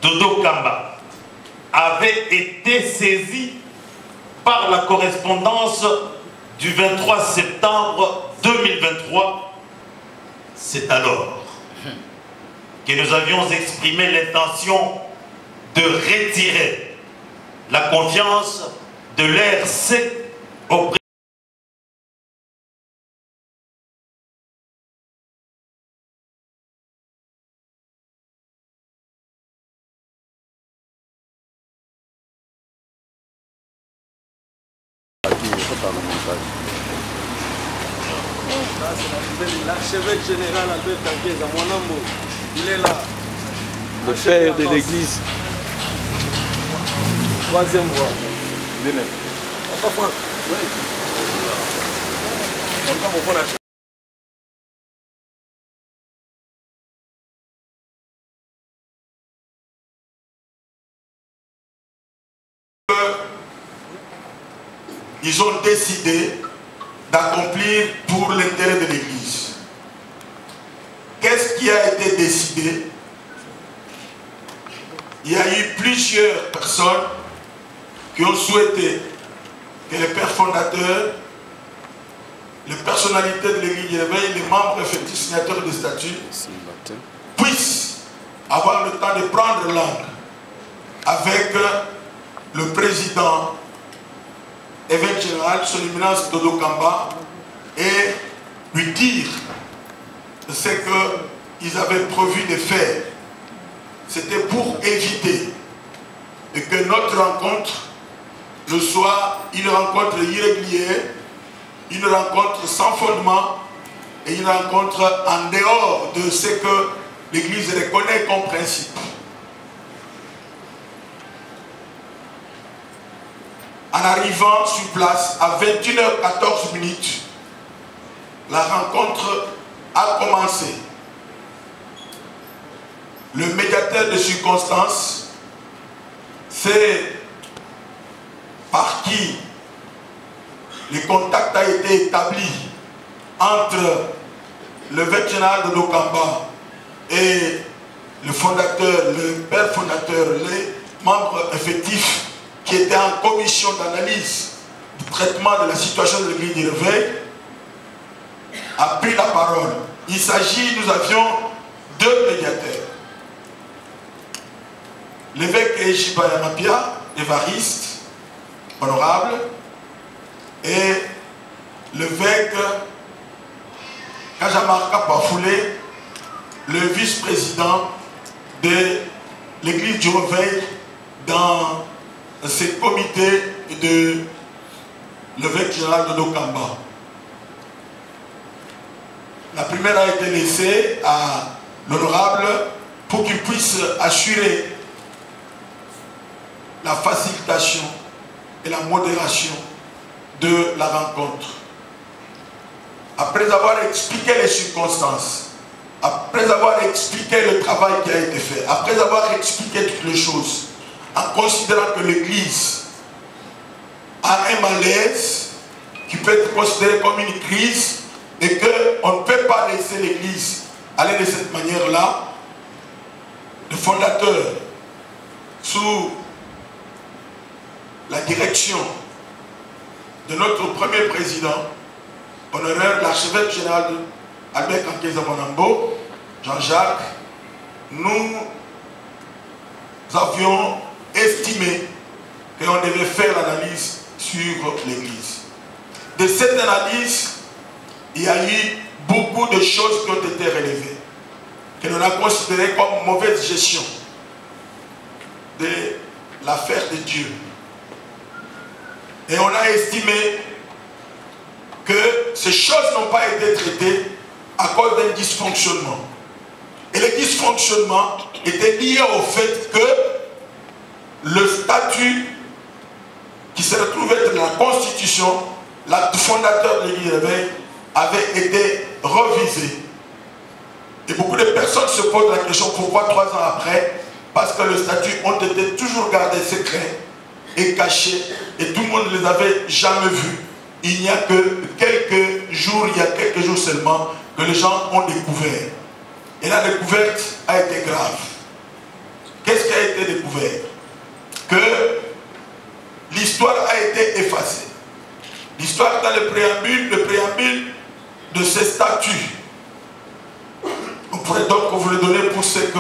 Dodo Kamba avait été saisi par la correspondance du 23 septembre 2023, c'est alors que nous avions exprimé l'intention de retirer la confiance de l'RC auprès l'archevêque général Albert Tangueza, mon amour, il est là. Le père de l'église. Troisième voie. Ils ont décidé d'accomplir pour l'intérêt de l'Église. Qu'est-ce qui a été décidé? Il y a eu plusieurs personnes qui ont souhaité que les pères fondateurs, les personnalités de l'Église du Réveil, les membres effectifs signataires des statuts puissent avoir le temps de prendre langue avec le président évêque général, son éminence Dodo Kamba, et lui dire ce qu'ils avaient prévu de faire. C'était pour éviter que notre rencontre ne soit une rencontre irrégulière, une rencontre sans fondement et une rencontre en dehors de ce que l'Église reconnaît comme principe. En arrivant sur place, à 21h14, la rencontre a commencé. Le médiateur de circonstance, c'est par qui le contact a été établi entre l'évêque général de Dodo Kamba et le fondateur, le père fondateur, les membres effectifs qui était en commission d'analyse du traitement de la situation de l'Église du Réveil, a pris la parole. Il s'agit, nous avions deux médiateurs. L'évêque Ejiba Yamapia, évariste, honorable, et l'évêque Kajamarka Bafoulé, le vice-président de l'Église du Réveil dans ce comité de l'évêque général de Dodo Kamba. La première a été laissée à l'honorable pour qu'il puisse assurer la facilitation et la modération de la rencontre. Après avoir expliqué les circonstances, après avoir expliqué le travail qui a été fait, après avoir expliqué toutes les choses, en considérant que l'Église a un malaise qui peut être considéré comme une crise et qu'on ne peut pas laisser l'Église aller de cette manière-là, le fondateur, sous la direction de notre premier président, honoraire l'archevêque général Albert Tangueza Monambo, Jean-Jacques, nous avions estimé qu'on devait faire l'analyse sur l'Église. De cette analyse, il y a eu beaucoup de choses qui ont été relevées, que l'on a considérées comme mauvaise gestion de l'affaire de Dieu. Et on a estimé que ces choses n'ont pas été traitées à cause d'un dysfonctionnement. Et le dysfonctionnement était lié au fait que le statut qui se retrouve être la Constitution, l'acte fondateur de l'Église Réveil, avait été revisé. Et beaucoup de personnes se posent la question pourquoi 3 ans après? Parce que les statuts ont été toujours gardés secrets et cachés et tout le monde ne les avait jamais vus. Il n'y a que quelques jours, il y a quelques jours seulement que les gens ont découvert. Et la découverte a été grave. qu'est-ce qui a été découvert? Que l'histoire a été effacée. L'histoire dans le préambule de ces statuts. On pourrait donc vous le donner pour ceux qui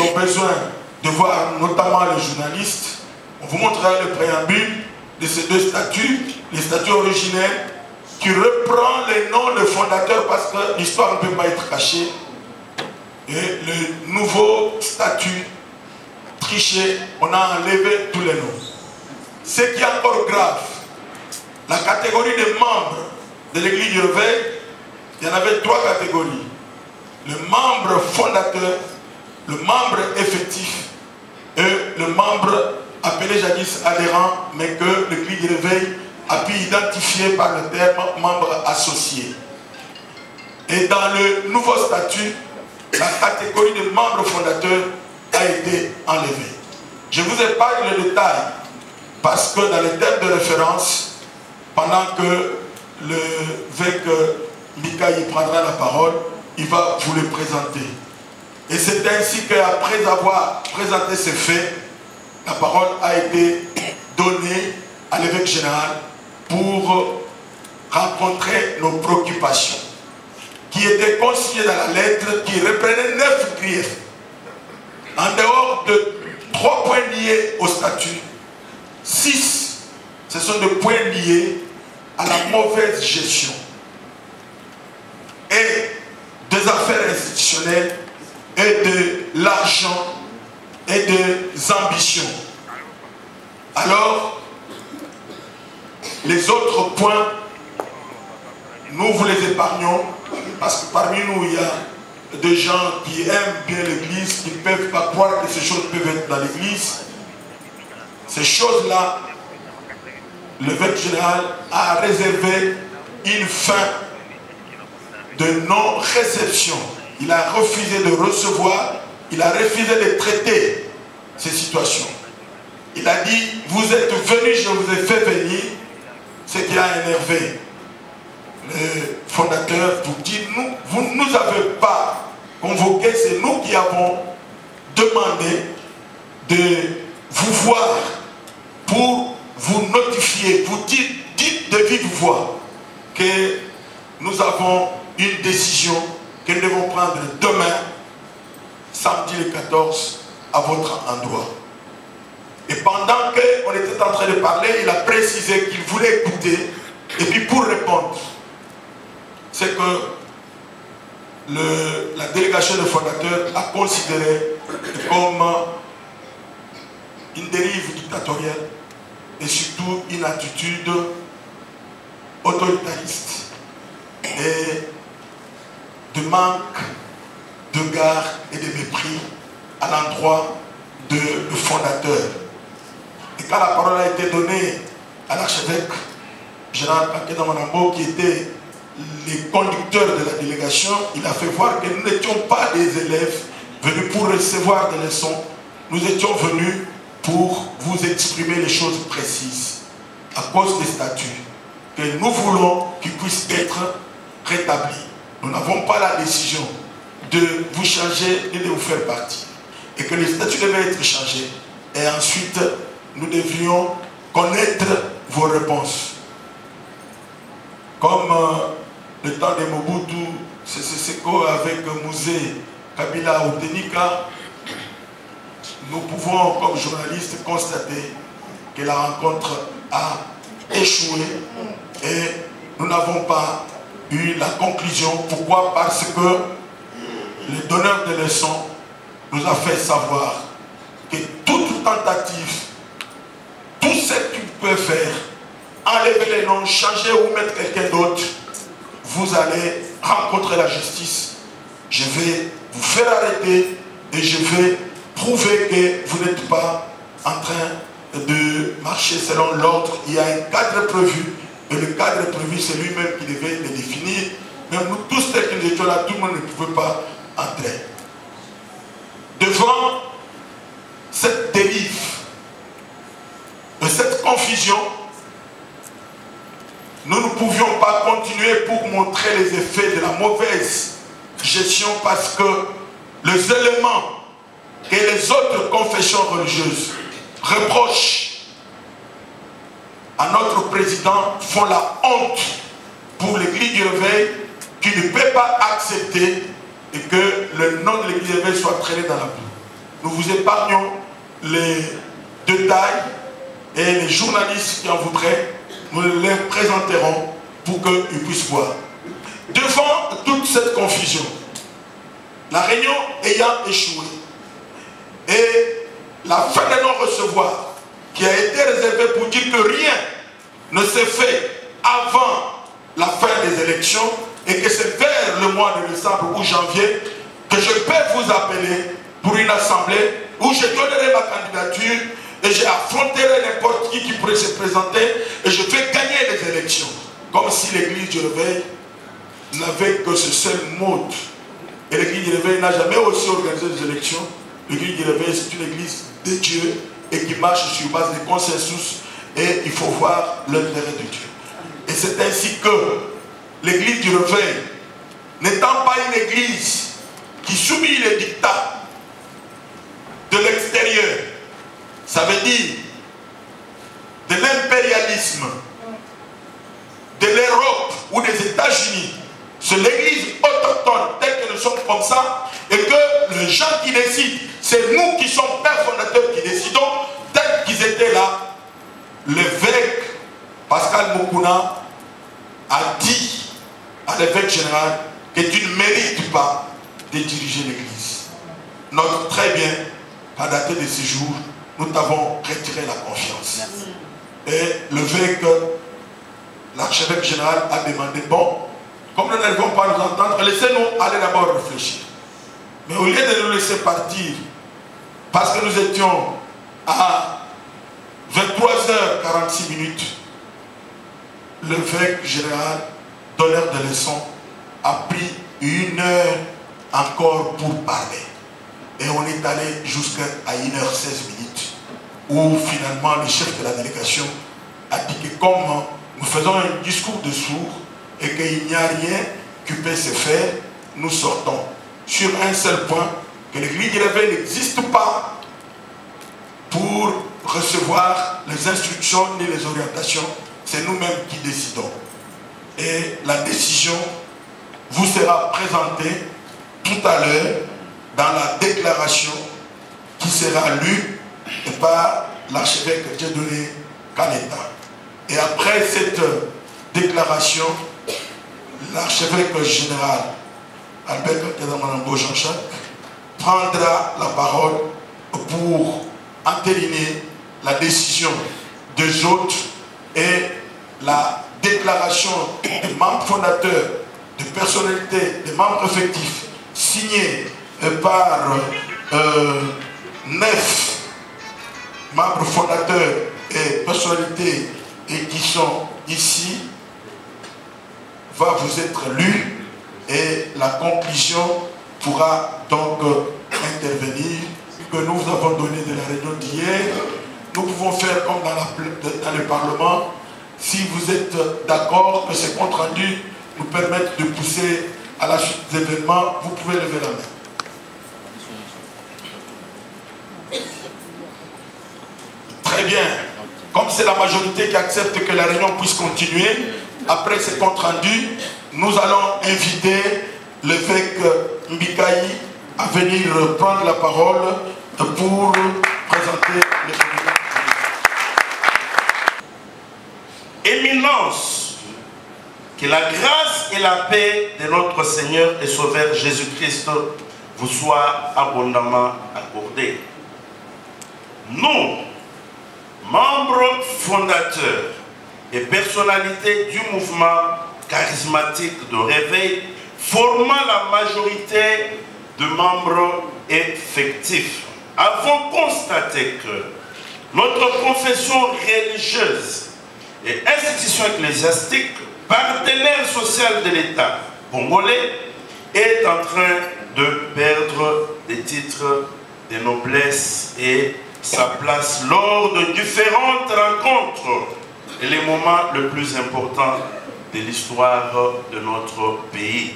ont besoin de voir, notamment les journalistes. On vous montrera le préambule de ces deux statuts, les statuts originels, qui reprend les noms de fondateurs parce que l'histoire ne peut pas être cachée. Et le nouveau statut triché, on a enlevé tous les noms. Ce qui est encore grave, la catégorie des membres de l'église du réveil, il y en avait 3 catégories. Le membre fondateur, le membre effectif et le membre appelé jadis adhérent, mais que l'église du réveil a pu identifier par le terme membre associé. Et dans le nouveau statut, la catégorie de membres fondateurs a été enlevée. Je vous épargne le détail parce que dans les termes de référence, pendant que l'évêque Mika y prendra la parole, il va vous le présenter. Et c'est ainsi qu'après avoir présenté ces faits, la parole a été donnée à l'évêque général pour rencontrer nos préoccupations, qui étaient consignées dans la lettre, qui reprenait 9 griefs. En dehors de 3 points liés au statut, 6, ce sont des points liés à la mauvaise gestion et des affaires institutionnelles et de l'argent et des ambitions. Alors, les autres points, nous vous les épargnons parce que parmi nous, il y a des gens qui aiment bien l'église, qui ne peuvent pas croire que ces choses peuvent être dans l'église. Ces choses-là, l'évêque général a réservé une fin de non-réception. Il a refusé de recevoir, il a refusé de traiter ces situations. Il a dit, vous êtes venus, je vous ai fait venir, ce qui a énervé le fondateur pour dire, vous ne nous avez pas convoqués, c'est nous qui avons demandé de vous voir pour vous notifier, vous dites de vive voix que nous avons une décision que nous devons prendre demain, samedi le 14, à votre endroit. Et pendant qu'on était en train de parler, il a précisé qu'il voulait écouter, et puis pour répondre, c'est que la délégation de fondateurs a considéré comme une dérive dictatoriale et surtout une attitude autoritariste et de manque de garde et de mépris à l'endroit du fondateur. Et quand la parole a été donnée à l'archevêque général Paquet Damanambo, qui était le conducteur de la délégation, il a fait voir que nous n'étions pas des élèves venus pour recevoir des leçons, nous étions venus pour vous exprimer les choses précises à cause des statuts que nous voulons qu'ils puissent être rétablis. Nous n'avons pas la décision de vous changer ni de vous faire partir. Et que les statuts devaient être changés. Et ensuite, nous devions connaître vos réponses. Comme le temps de Mobutu, c'est avec Mouzé Kabila Otenika, nous pouvons, comme journalistes, constater que la rencontre a échoué et nous n'avons pas eu la conclusion. Pourquoi? Parce que le donneur de leçons nous a fait savoir que toute tentative, tout ce qu'il peut faire, enlever les noms, changer ou mettre quelqu'un d'autre, vous allez rencontrer la justice. Je vais vous faire arrêter et je vais prouver que vous n'êtes pas en train de marcher selon l'ordre. Il y a un cadre prévu et le cadre prévu, c'est lui-même qui devait le définir. Même nous tous tels que nous étions là, tout le monde ne pouvait pas entrer. Devant cette dérive, cette confusion, nous ne pouvions pas continuer pour montrer les effets de la mauvaise gestion parce que les éléments que les autres confessions religieuses reprochent à notre président font la honte pour l'église du réveil qui ne peut pas accepter et que le nom de l'église du réveil soit traîné dans la boue. Nous vous épargnons les détails et les journalistes qui en voudraient, nous les présenterons pour qu'ils puissent voir. Devant toute cette confusion, la réunion ayant échoué et la fin de non-recevoir qui a été réservée pour dire que rien ne s'est fait avant la fin des élections et que c'est vers le mois de décembre ou janvier que je peux vous appeler pour une assemblée où je donnerai ma candidature et j'affronterai n'importe qui pourrait se présenter et je vais gagner les élections. Comme si l'église du réveil n'avait que ce seul mode. Et l'église du réveil n'a jamais aussi organisé des élections. L'église du réveil, c'est une église de Dieu et qui marche sur base de consensus et il faut voir l'intérêt de Dieu. Et c'est ainsi que l'église du réveil, n'étant pas une église qui subit les dictats de l'extérieur, ça veut dire de l'impérialisme de l'Europe ou des États-Unis, c'est l'église autochtone telle que nous sommes comme ça, et que les gens qui décident, c'est nous qui sommes pères fondateurs qui décidons, tels qu'ils étaient là. L'évêque Pascal Mukuna a dit à l'évêque général que tu ne mérites pas de diriger l'église. Notre très bien, à dater de ce jour, nous t'avons retiré la confiance. Et l'évêque, l'archevêque général a demandé, bon, comme nous n'arrivons pas à nous entendre, laissez-nous aller d'abord réfléchir. Mais au lieu de nous laisser partir, parce que nous étions à 23h46, l'évêque général, donneur de leçons, a pris 1 heure encore pour parler. Et on est allé jusqu'à 1h16, où finalement le chef de la délégation a dit que comme nous faisons un discours de sourds et qu'il n'y a rien qui peut se faire, nous sortons sur un seul point, que l'église du réveil n'existe pas pour recevoir les instructions ni les orientations, c'est nous-mêmes qui décidons. Et la décision vous sera présentée tout à l'heure dans la déclaration qui sera lue par l'archevêque Dieudonné Kaneta. Et après cette déclaration, l'archevêque général Albert Kedamanambo Jean-Jacques prendra la parole pour entériner la décision des autres et la déclaration des membres fondateurs, des personnalités, des membres effectifs signée par 9 membres fondateurs et personnalités et qui sont ici va vous être lue et la conclusion pourra donc intervenir que nous vous avons donné de la réunion d'hier. Nous pouvons faire comme dans le Parlement. Si vous êtes d'accord que ce compte rendu nous permette de pousser à la suite des événements, vous pouvez lever la main. Très bien. Comme c'est la majorité qui accepte que la réunion puisse continuer, après ce compte rendu, nous allons inviter l'évêque Mbikaï à venir prendre la parole pour présenter les événements. Éminence, que la grâce et la paix de notre Seigneur et Sauveur Jésus-Christ vous soient abondamment accordées. Nous, membres fondateurs et personnalités du mouvement charismatique de réveil, formant la majorité de membres effectifs, avons constaté que notre confession religieuse et institution ecclésiastique, partenaire social de l'État congolais, est en train de perdre des titres de noblesse et sa place lors de différentes rencontres et les moments les plus importants de l'histoire de notre pays.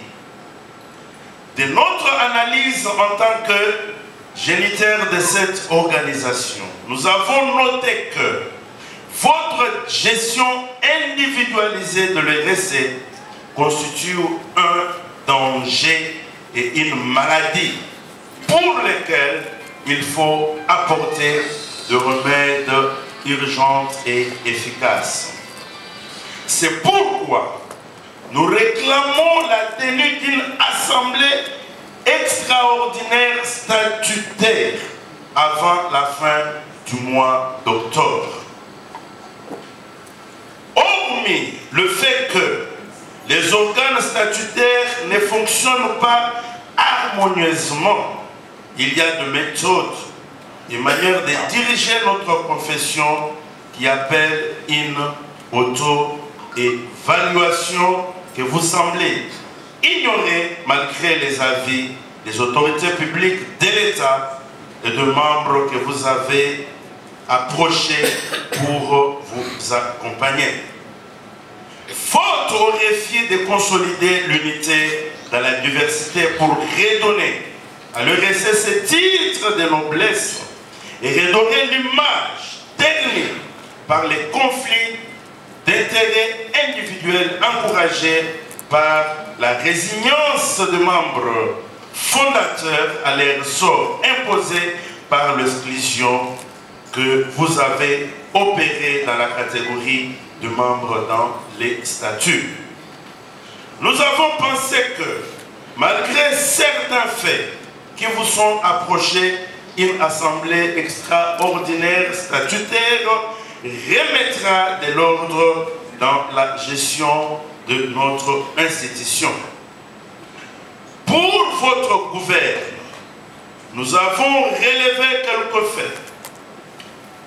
De notre analyse en tant que géniteur de cette organisation, nous avons noté que votre gestion individualisée de l'ERC constitue un danger et une maladie pour lesquels il faut apporter des remèdes urgents et efficaces. C'est pourquoi nous réclamons la tenue d'une assemblée extraordinaire statutaire avant la fin du mois d'octobre. Hormis le fait que les organes statutaires ne fonctionnent pas harmonieusement, il y a des méthodes et manières de diriger notre confession qui appellent une auto-évaluation que vous semblez ignorer malgré les avis des autorités publiques de l'État et de membres que vous avez approchés pour vous accompagner. Faute aurait fait de consolider l'unité dans la diversité pour redonner à l'ERC ce titre de noblesse et redorer l'image ternie par les conflits d'intérêts individuels encouragés par la résilience des membres fondateurs à leur sort imposé par l'exclusion que vous avez opérée dans la catégorie de membres dans les statuts. Nous avons pensé que, malgré certains faits qui vous sont approchés, une assemblée extraordinaire statutaire remettra de l'ordre dans la gestion de notre institution. Pour votre gouvernement, nous avons relevé quelques faits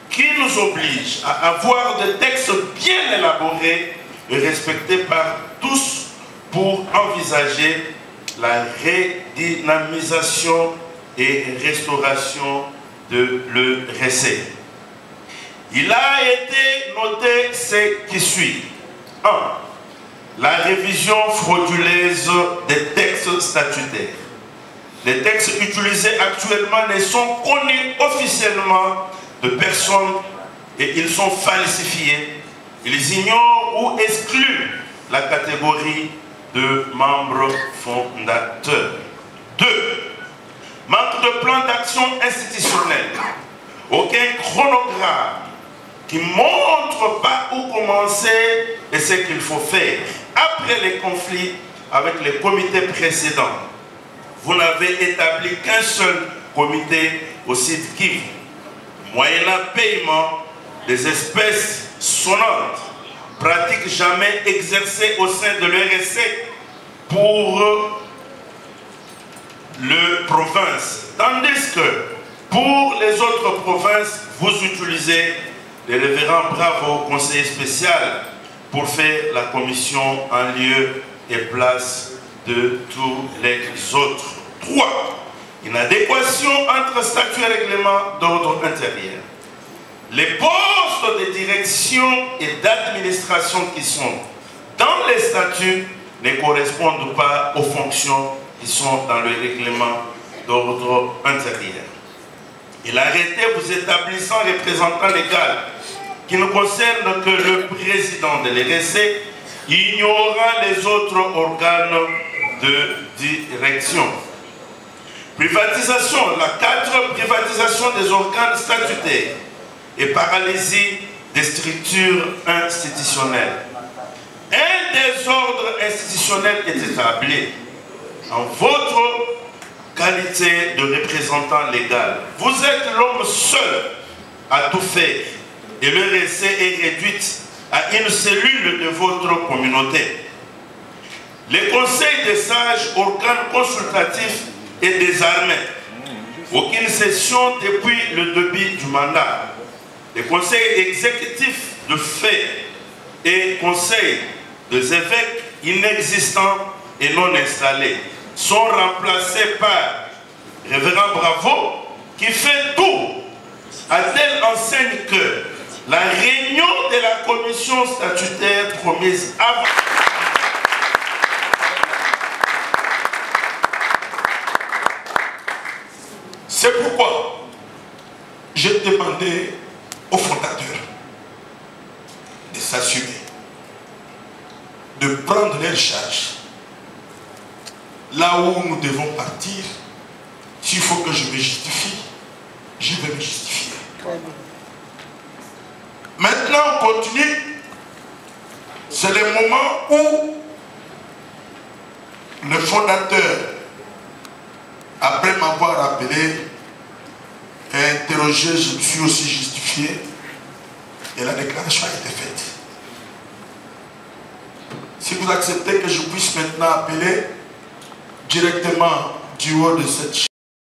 qui nous obligent à avoir des textes bien élaborés et respectés par tous pour envisager la redynamisation et restauration de l'ERC. Il a été noté ce qui suit. 1. La révision frauduleuse des textes statutaires. Les textes utilisés actuellement ne sont connus officiellement de personnes et ils sont falsifiés. Ils ignorent ou excluent la catégorie de membres fondateurs. 2. Manque de plan d'action institutionnel. Aucun chronogramme qui ne montre pas où commencer et ce qu'il faut faire. Après les conflits avec les comités précédents, vous n'avez établi qu'un seul comité au site Kivu, moyennant paiement des espèces sonnantes, pratique jamais exercée au sein de l'ERC pour le province. Tandis que pour les autres provinces, vous utilisez les révérends bravos conseillers spéciaux pour faire la commission en lieu et place de tous les autres. 3. Inadéquation entre statut et règlement d'ordre intérieur. Les postes de direction et d'administration qui sont dans les statuts ne correspondent pas aux fonctions qui sont dans le règlement d'ordre intérieur. Et l'arrêté vous établissant représentant légal qui ne concerne que le président de l'ERC, ignorant les autres organes de direction. Privatisation, la 4, privatisation des organes statutaires et paralysie des structures institutionnelles. Un désordre institutionnel est établi en votre qualité de représentant légal. Vous êtes l'homme seul à tout faire et l'ERC est réduite à une cellule de votre communauté. Les conseils des sages, organes consultatifs et désarmés. Aucune session depuis le début du mandat. Les conseils exécutifs de fait et conseils des évêques inexistants et non installés sont remplacés par Révérend Bravo qui fait tout à telle enseigne que la réunion de la commission statutaire promise avant c'est pourquoi demander aux fondateurs de s'assurer, de prendre leur charge. Là où nous devons partir, s'il faut que je me justifie, je vais me justifier. Maintenant, on continue. C'est le moment où le fondateur, après m'avoir appelé et interrogé, je me suis aussi justifié et la déclaration a été faite. Si vous acceptez que je puisse maintenant appeler directement du haut de cette chaîne,